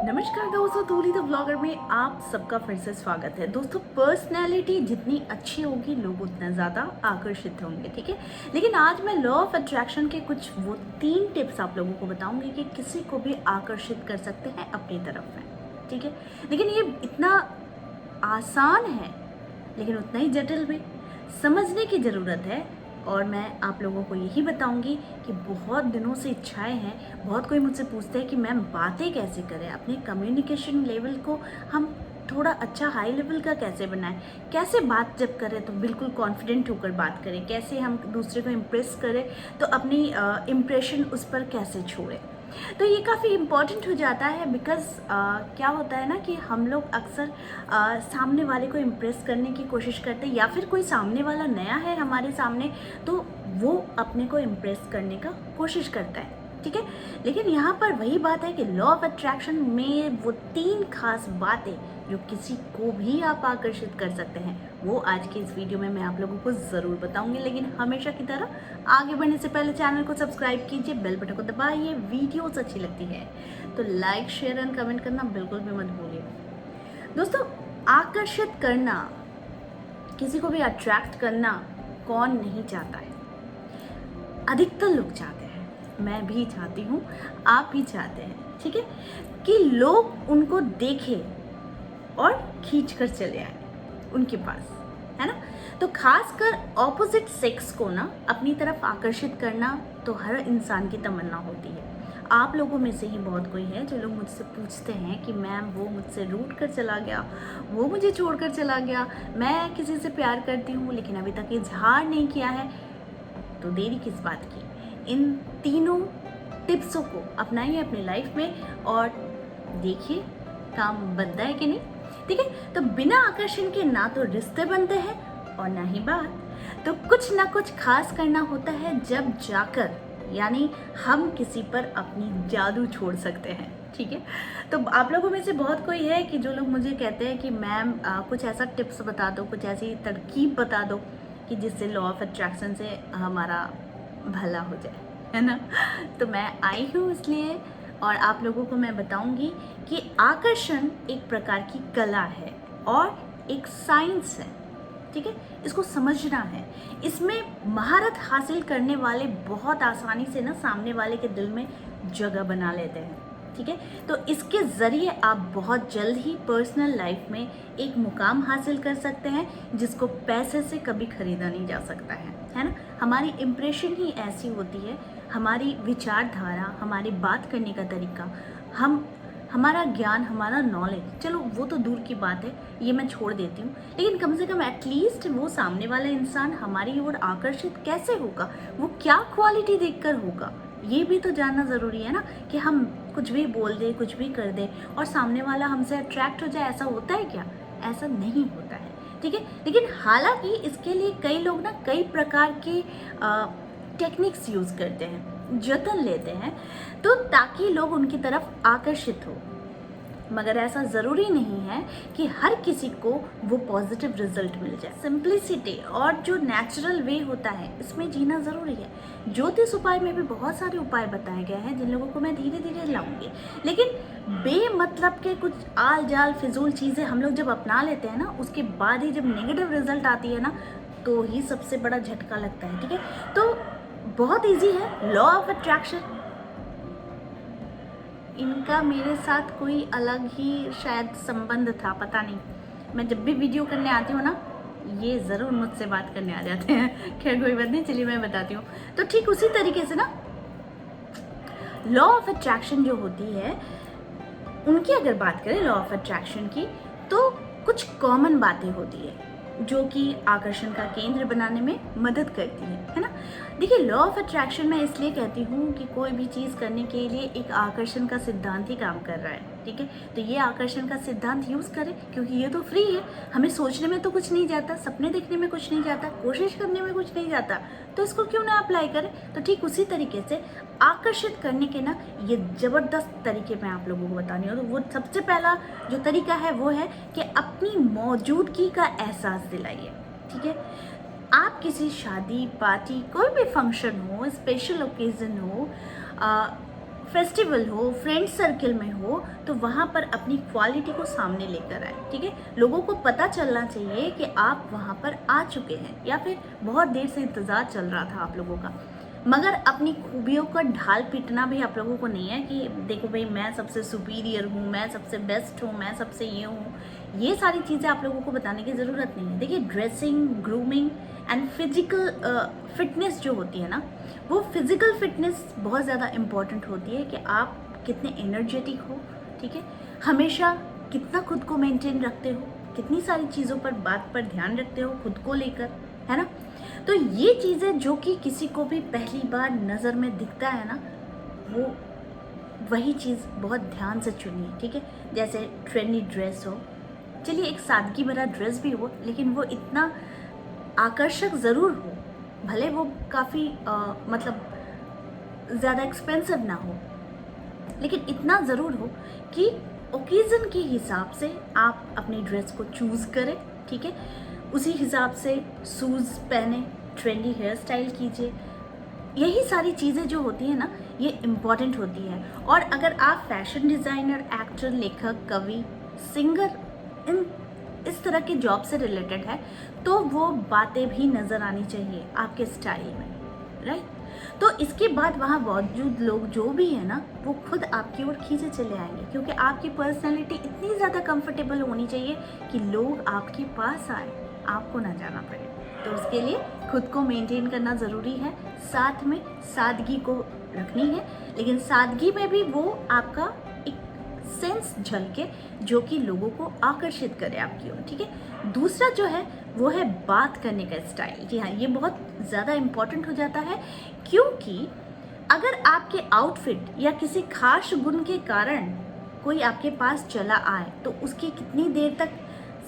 नमस्कार दोस्तों, दूरी द ब्लॉगर में आप सबका फिर से स्वागत है। दोस्तों, पर्सनैलिटी जितनी अच्छी होगी लोग उतना ज़्यादा आकर्षित होंगे, ठीक है। लेकिन आज मैं लॉ ऑफ अट्रैक्शन के कुछ वो 3 टिप्स आप लोगों को बताऊंगी कि किसी को भी आकर्षित कर सकते हैं अपनी तरफ में, ठीक है। लेकिन ये इतना आसान है लेकिन उतना ही जटिल भी, समझने की ज़रूरत है। और मैं आप लोगों को यही बताऊंगी कि बहुत दिनों से इच्छाएं हैं। बहुत कोई मुझसे पूछते हैं कि मैम बातें कैसे करें, अपने कम्युनिकेशन लेवल को हम थोड़ा अच्छा हाई लेवल का कैसे बनाएं, कैसे बात जब करें तो बिल्कुल कॉन्फिडेंट होकर बात करें, कैसे हम दूसरे को इम्प्रेस करें तो अपनी इम्प्रेशन उस पर कैसे छोड़ें। तो ये काफ़ी इम्पॉर्टेंट हो जाता है बिकॉज़ क्या होता है ना कि हम लोग अक्सर सामने वाले को इम्प्रेस करने की कोशिश करते हैं, या फिर कोई सामने वाला नया है हमारे सामने तो वो अपने को इम्प्रेस करने का कोशिश करता है, ठीक है। लेकिन यहाँ पर वही बात है कि लॉ ऑफ अट्रैक्शन में वो 3 खास बातें जो किसी को भी आप आकर्षित कर सकते हैं, वो आज के इस वीडियो में मैं आप लोगों को ज़रूर बताऊंगी। लेकिन हमेशा की तरह आगे बढ़ने से पहले चैनल को सब्सक्राइब कीजिए, बेल बटन को दबाइए। वीडियोस अच्छी लगती है तो लाइक, शेयर एंड कमेंट करना बिल्कुल भी मत भूलिए। दोस्तों, आकर्षित करना, किसी को भी अट्रैक्ट करना कौन नहीं चाहता है। अधिकतर लोग चाहते हैं, मैं भी चाहती हूँ, आप भी चाहते हैं, ठीक है, कि लोग उनको देखें और खींच कर चले आए उनके पास, है ना। तो खासकर ऑपोजिट सेक्स को ना अपनी तरफ आकर्षित करना तो हर इंसान की तमन्ना होती है। आप लोगों में से ही बहुत कोई है जो लोग मुझसे पूछते हैं कि मैम वो मुझसे रूठ कर चला गया, वो मुझे छोड़कर चला गया, मैं किसी से प्यार करती हूँ लेकिन अभी तक इजहार नहीं किया है। तो देरी किस बात की, इन तीनों टिप्सों को अपनाइए अपनी लाइफ में और देखिए काम बनता है कि नहीं, ठीक है। तो बिना आकर्षण के ना तो रिश्ते बनते हैं और ना ही बात। तो कुछ ना कुछ खास करना होता है जब जाकर, यानी हम किसी पर अपनी जादू छोड़ सकते हैं, ठीक है। तो आप लोगों में से बहुत कोई है कि जो लोग मुझे कहते हैं कि मैम कुछ ऐसा टिप्स बता दो, कुछ ऐसी तरकीब बता दो कि जिससे लॉ ऑफ अट्रैक्शन से हमारा भला हो जाए, है ना। तो मैं आई हूँ इसलिए, और आप लोगों को मैं बताऊंगी कि आकर्षण एक प्रकार की कला है और एक साइंस है, ठीक है। इसको समझना है। इसमें महारत हासिल करने वाले बहुत आसानी से ना सामने वाले के दिल में जगह बना लेते हैं, ठीक है। तो इसके ज़रिए आप बहुत जल्द ही पर्सनल लाइफ में एक मुकाम हासिल कर सकते हैं जिसको पैसे से कभी खरीदा नहीं जा सकता है ना। हमारी इम्प्रेशन ही ऐसी होती है, हमारी विचारधारा, हमारी बात करने का तरीका, हमारा ज्ञान, हमारा नॉलेज, चलो वो तो दूर की बात है, ये मैं छोड़ देती हूँ। लेकिन कम से कम एटलीस्ट वो सामने वाला इंसान हमारी ओर आकर्षित कैसे होगा, वो क्या क्वालिटी देखकर होगा, ये भी तो जानना ज़रूरी है ना। कि हम कुछ भी बोल दें, कुछ भी कर दें और सामने वाला हमसे अट्रैक्ट हो जाए, ऐसा होता है क्या? ऐसा नहीं होता है, ठीक है। लेकिन हालांकि इसके लिए कई लोग ना कई प्रकार के टेक्निक्स यूज़ करते हैं, जतन लेते हैं, तो ताकि लोग उनकी तरफ आकर्षित हो। मगर ऐसा ज़रूरी नहीं है कि हर किसी को वो पॉजिटिव रिजल्ट मिल जाए। सिंप्लिसिटी और जो नेचुरल वे होता है इसमें जीना ज़रूरी है। ज्योतिष उपाय में भी बहुत सारे उपाय बताए गए हैं जिन लोगों को मैं धीरे धीरे लाऊंगी। लेकिन बेमतलब के कुछ आल जाल फिजूल चीज़ें हम लोग जब अपना लेते हैं ना, उसके बाद ही जब नेगेटिव रिजल्ट आती है ना, तो ही सबसे बड़ा झटका लगता है, ठीक है। तो बहुत ईजी है लॉ ऑफ अट्रैक्शन। इनका मेरे साथ कोई अलग ही शायद संबंध था, पता नहीं। मैं जब भी वीडियो करने आती हूँ ना, ये ज़रूर मुझसे बात करने आ जाते हैं। खैर कोई बात नहीं, चलिए मैं बताती हूँ। तो ठीक उसी तरीके से ना लॉ ऑफ अट्रैक्शन जो होती है उनकी अगर बात करें, लॉ ऑफ अट्रैक्शन की, तो कुछ कॉमन बातें होती है जो कि आकर्षण का केंद्र बनाने में मदद करती है ना। देखिए, लॉ ऑफ अट्रैक्शन मैं इसलिए कहती हूँ कि कोई भी चीज़ करने के लिए एक आकर्षण का सिद्धांत ही काम कर रहा है, ठीक है। तो ये आकर्षण का सिद्धांत यूज़ करें क्योंकि ये तो फ्री है, हमें सोचने में तो कुछ नहीं जाता, सपने देखने में कुछ नहीं जाता, कोशिश करने में कुछ नहीं जाता, तो इसको क्यों ना अप्लाई करें। तो ठीक उसी तरीके से आकर्षित करने के ना ये ज़बरदस्त तरीके मैं आप लोगों को बतानी हूँ। तो वो सबसे पहला जो तरीका है वो है कि अपनी मौजूदगी का एहसास दिलाइए, ठीक है। आप किसी शादी, पार्टी, कोई भी फंक्शन हो, स्पेशल ओकेज़न हो, फेस्टिवल हो, फ्रेंड सर्कल में हो, तो वहाँ पर अपनी क्वालिटी को सामने लेकर आए, ठीक है। लोगों को पता चलना चाहिए कि आप वहाँ पर आ चुके हैं, या फिर बहुत देर से इंतज़ार चल रहा था आप लोगों का। मगर अपनी खूबियों का ढाल पीटना भी आप लोगों को नहीं है कि देखो भाई मैं सबसे सुपीरियर हूँ, मैं सबसे बेस्ट हूँ, मैं सबसे ये हूँ। ये सारी चीज़ें आप लोगों को बताने की ज़रूरत नहीं है। देखिए, dressing, grooming and physical fitness जो होती है ना, वो फिजिकल फिटनेस बहुत ज़्यादा इम्पॉर्टेंट होती है कि आप कितने एनर्जेटिक हो, ठीक है, हमेशा कितना खुद को मेंटेन रखते हो, कितनी सारी चीज़ों पर बात पर ध्यान रखते हो खुद को लेकर, है ना। तो ये चीज़ें जो कि किसी को भी पहली बार नज़र में दिखता है ना, वो वही चीज़ बहुत ध्यान से चुनिए, ठीक है। जैसे ट्रेंडी ड्रेस हो, चलिए एक सादगी भरा ड्रेस भी हो, लेकिन वो इतना आकर्षक ज़रूर हो, भले वो काफ़ी मतलब ज़्यादा एक्सपेंसिव ना हो, लेकिन इतना ज़रूर हो कि ओकेज़न के हिसाब से आप अपनी ड्रेस को चूज़ करें, ठीक है। उसी हिसाब से शूज़ पहने, ट्रेंडी हेयर स्टाइल कीजिए। यही सारी चीज़ें जो होती हैं ना, ये इम्पॉर्टेंट होती है। और अगर आप फैशन डिज़ाइनर, एक्टर, लेखक, कवि, सिंगर, इन इस तरह के जॉब से रिलेटेड है, तो वो बातें भी नज़र आनी चाहिए आपके स्टाइल में, राइट। तो इसके बाद वहाँ मौजूद लोग जो भी है ना, वो खुद आपकी ओर खींचे चले आएंगे, क्योंकि आपकी पर्सनैलिटी इतनी ज़्यादा कंफर्टेबल होनी चाहिए कि लोग आपके पास आए, आपको ना जाना पड़े। तो उसके लिए खुद को मेंटेन करना ज़रूरी है, साथ में सादगी को रखनी है, लेकिन सादगी में भी वो आपका एक सेंस झलके जो कि लोगों को आकर्षित करे आपकी ओर, ठीक है। दूसरा जो है वो है बात करने का स्टाइल। जी हाँ, ये बहुत ज़्यादा इम्पॉर्टेंट हो जाता है, क्योंकि अगर आपके आउटफिट या किसी खास गुण के कारण कोई आपके पास चला आए, तो उसकी कितनी देर तक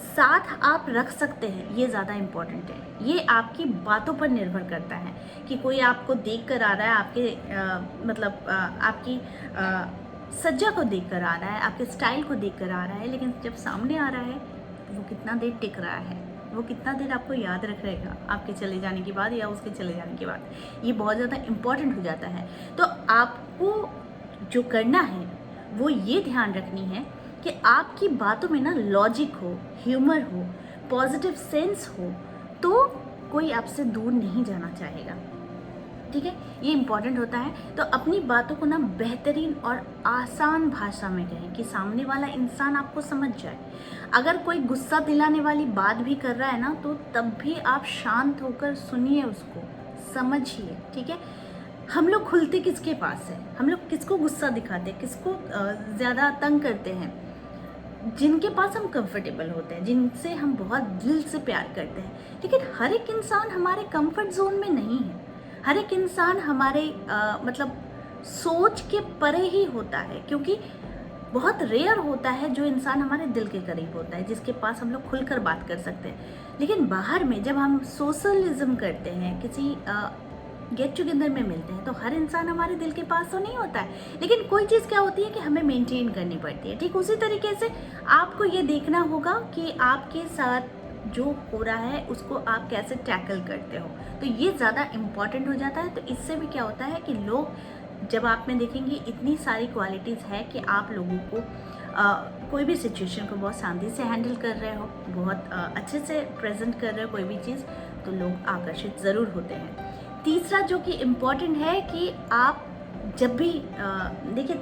साथ आप रख सकते हैं, ये ज़्यादा इम्पॉर्टेंट है। ये आपकी बातों पर निर्भर करता है कि कोई आपको देख कर आ रहा है, आपके आपकी सज्जा को देख कर आ रहा है, आपके स्टाइल को देख कर आ रहा है, लेकिन जब सामने आ रहा है तो वो कितना देर टिक रहा है, वो कितना देर आपको याद रख रहेगा आपके चले जाने के बाद या उसके चले जाने के बाद, ये बहुत ज़्यादा इम्पॉर्टेंट हो जाता है। तो आपको जो करना है वो ये ध्यान रखनी है कि आपकी बातों में ना लॉजिक हो, ह्यूमर हो, पॉजिटिव सेंस हो, तो कोई आपसे दूर नहीं जाना चाहेगा, ठीक है। ये इम्पॉर्टेंट होता है। तो अपनी बातों को ना बेहतरीन और आसान भाषा में कहें कि सामने वाला इंसान आपको समझ जाए। अगर कोई गुस्सा दिलाने वाली बात भी कर रहा है ना, तो तब भी आप शांत होकर सुनिए, उसको समझिए, ठीक है। हम लोग खुलते किसके पास है, हम लोग किसको गुस्सा दिखाते हैं, किसको ज़्यादा तंग करते हैं? जिनके पास हम कंफर्टेबल होते हैं, जिनसे हम बहुत दिल से प्यार करते हैं। लेकिन हर एक इंसान हमारे कंफर्ट जोन में नहीं है, हर एक इंसान हमारे सोच के परे ही होता है, क्योंकि बहुत रेयर होता है जो इंसान हमारे दिल के करीब होता है, जिसके पास हम लोग खुलकर बात कर सकते हैं। लेकिन बाहर में जब हम सोशलिज्म करते हैं, किसी गेट टुगेदर में मिलते हैं, तो हर इंसान हमारे दिल के पास तो नहीं होता है, लेकिन कोई चीज़ क्या होती है कि हमें मेंटेन करनी पड़ती है। ठीक उसी तरीके से आपको ये देखना होगा कि आपके साथ जो हो रहा है उसको आप कैसे टैकल करते हो, तो ये ज़्यादा इम्पॉर्टेंट हो जाता है। तो इससे भी क्या होता है कि लोग जब आप में देखेंगे इतनी सारी क्वालिटीज़ है कि आप लोगों को कोई भी सिचुएशन को बहुत शांति से हैंडल कर रहे हो, बहुत अच्छे से प्रेजेंट कर रहे हो कोई भी चीज़, तो लोग आकर्षित ज़रूर होते हैं। तीसरा जो कि इम्पॉर्टेंट है कि आप जब भी देखिए,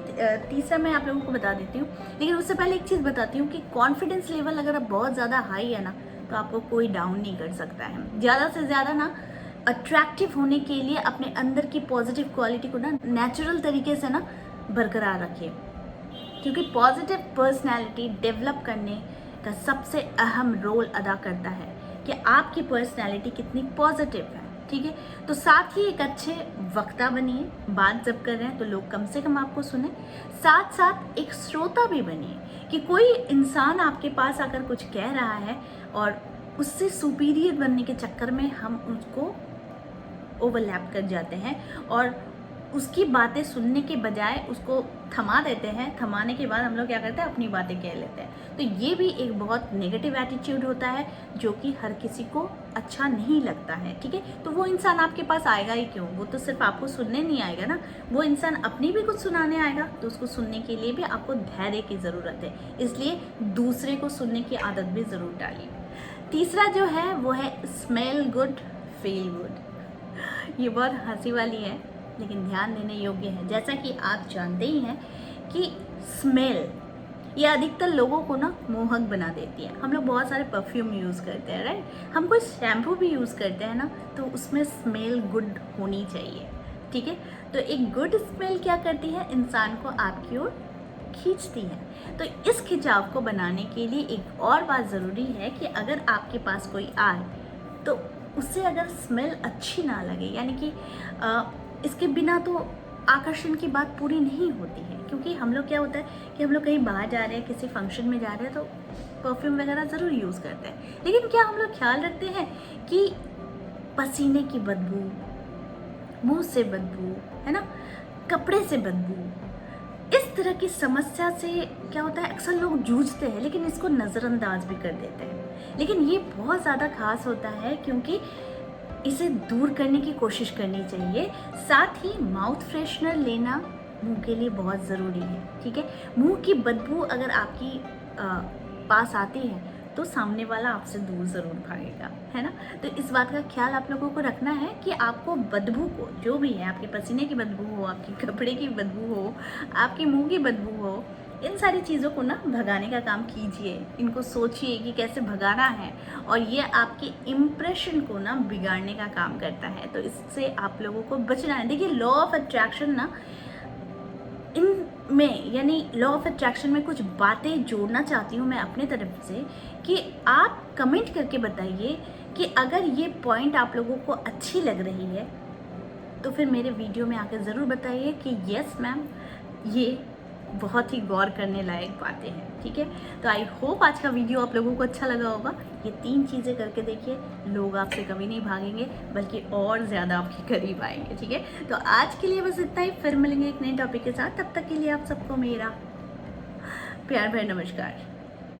तीसरा मैं आप लोगों को बता देती हूँ, लेकिन उससे पहले एक चीज़ बताती हूँ कि कॉन्फिडेंस लेवल अगर आप बहुत ज़्यादा हाई है ना, तो आपको कोई डाउन नहीं कर सकता है। ज़्यादा से ज़्यादा ना अट्रैक्टिव होने के लिए अपने अंदर की पॉजिटिव क्वालिटी को ना नेचुरल तरीके से ना बरकरार रखिए, क्योंकि पॉजिटिव पर्सनैलिटी डेवलप करने का सबसे अहम रोल अदा करता है कि आपकी पर्सनैलिटी कितनी पॉजिटिव है। ठीक है, तो साथ ही एक अच्छे वक्ता बनिए, बात जब कर रहे हैं तो लोग कम से कम आपको सुने, साथ साथ एक श्रोता भी बनिए कि कोई इंसान आपके पास आकर कुछ कह रहा है और उससे सुपीरियर बनने के चक्कर में हम उसको ओवरलैप कर जाते हैं और उसकी बातें सुनने के बजाय उसको थमा देते हैं, थमाने के बाद हम लोग क्या करते हैं, अपनी बातें कह लेते हैं। तो ये भी एक बहुत नेगेटिव एटीट्यूड होता है जो कि हर किसी को अच्छा नहीं लगता है, ठीक है। तो वो इंसान आपके पास आएगा ही क्यों, वो तो सिर्फ आपको सुनने नहीं आएगा ना, वो इंसान अपनी भी कुछ सुनाने आएगा। तो उसको सुनने के लिए भी आपको धैर्य की ज़रूरत है, इसलिए दूसरे को सुनने की आदत भी ज़रूर डालिए। तीसरा जो है वो है स्मेल गुड फील गुड। ये बहुत हंसी वाली है लेकिन ध्यान देने योग्य है। जैसा कि आप जानते ही हैं कि स्मेल ये अधिकतर लोगों को ना मोहक बना देती है। हम लोग बहुत सारे परफ्यूम यूज़ करते हैं, राइट। हम कोई शैम्पू भी यूज़ करते हैं ना, तो उसमें स्मेल गुड होनी चाहिए, ठीक है। तो एक गुड स्मेल क्या करती है, इंसान को आपकी ओर खींचती है। तो इस खिंचाव को बनाने के लिए एक और बात ज़रूरी है कि अगर आपके पास कोई आए तो उससे अगर स्मेल अच्छी ना लगे, यानी कि इसके बिना तो आकर्षण की बात पूरी नहीं होती है। क्योंकि हम लोग क्या होता है कि हम लोग कहीं बाहर जा रहे हैं, किसी फंक्शन में जा रहे हैं, तो परफ्यूम वगैरह ज़रूर यूज़ करते हैं, लेकिन क्या हम लोग ख्याल रखते हैं कि पसीने की बदबू, मुंह से बदबू, है ना, कपड़े से बदबू, इस तरह की समस्या से क्या होता है, अक्सर लोग जूझते हैं लेकिन इसको नज़रअंदाज भी कर देते हैं। लेकिन ये बहुत ज़्यादा खास होता है क्योंकि इसे दूर करने की कोशिश करनी चाहिए। साथ ही माउथ फ्रेशनर लेना मुंह के लिए बहुत ज़रूरी है, ठीक है। मुंह की बदबू अगर आपकी पास आती है तो सामने वाला आपसे दूर ज़रूर भागेगा, है ना। तो इस बात का ख्याल आप लोगों को रखना है कि आपको बदबू को, जो भी है, आपके पसीने की बदबू हो, आपकी कपड़े की बदबू हो, आपके मुंह की बदबू हो, इन सारी चीज़ों को ना भगाने का काम कीजिए। इनको सोचिए कि कैसे भगाना है, और ये आपके इम्प्रेशन को ना बिगाड़ने का काम करता है। तो इससे आप लोगों को बचना है। देखिए, लॉ ऑफ अट्रैक्शन ना, इनमें यानी लॉ ऑफ अट्रैक्शन में कुछ बातें जोड़ना चाहती हूँ मैं अपने तरफ से, कि आप कमेंट करके बताइए कि अगर ये पॉइंट आप लोगों को अच्छी लग रही है तो फिर मेरे वीडियो में आकर ज़रूर बताइए कि यस मैम, ये बहुत ही गौर करने लायक बातें हैं, ठीक है। तो आई होप आज का वीडियो आप लोगों को अच्छा लगा होगा। ये 3 चीज़ें करके देखिए, लोग आपसे कभी नहीं भागेंगे बल्कि और ज़्यादा आपके करीब आएंगे, ठीक है। तो आज के लिए बस इतना ही, फिर मिलेंगे एक नए टॉपिक के साथ। तब तक के लिए आप सबको मेरा प्यार भरा नमस्कार।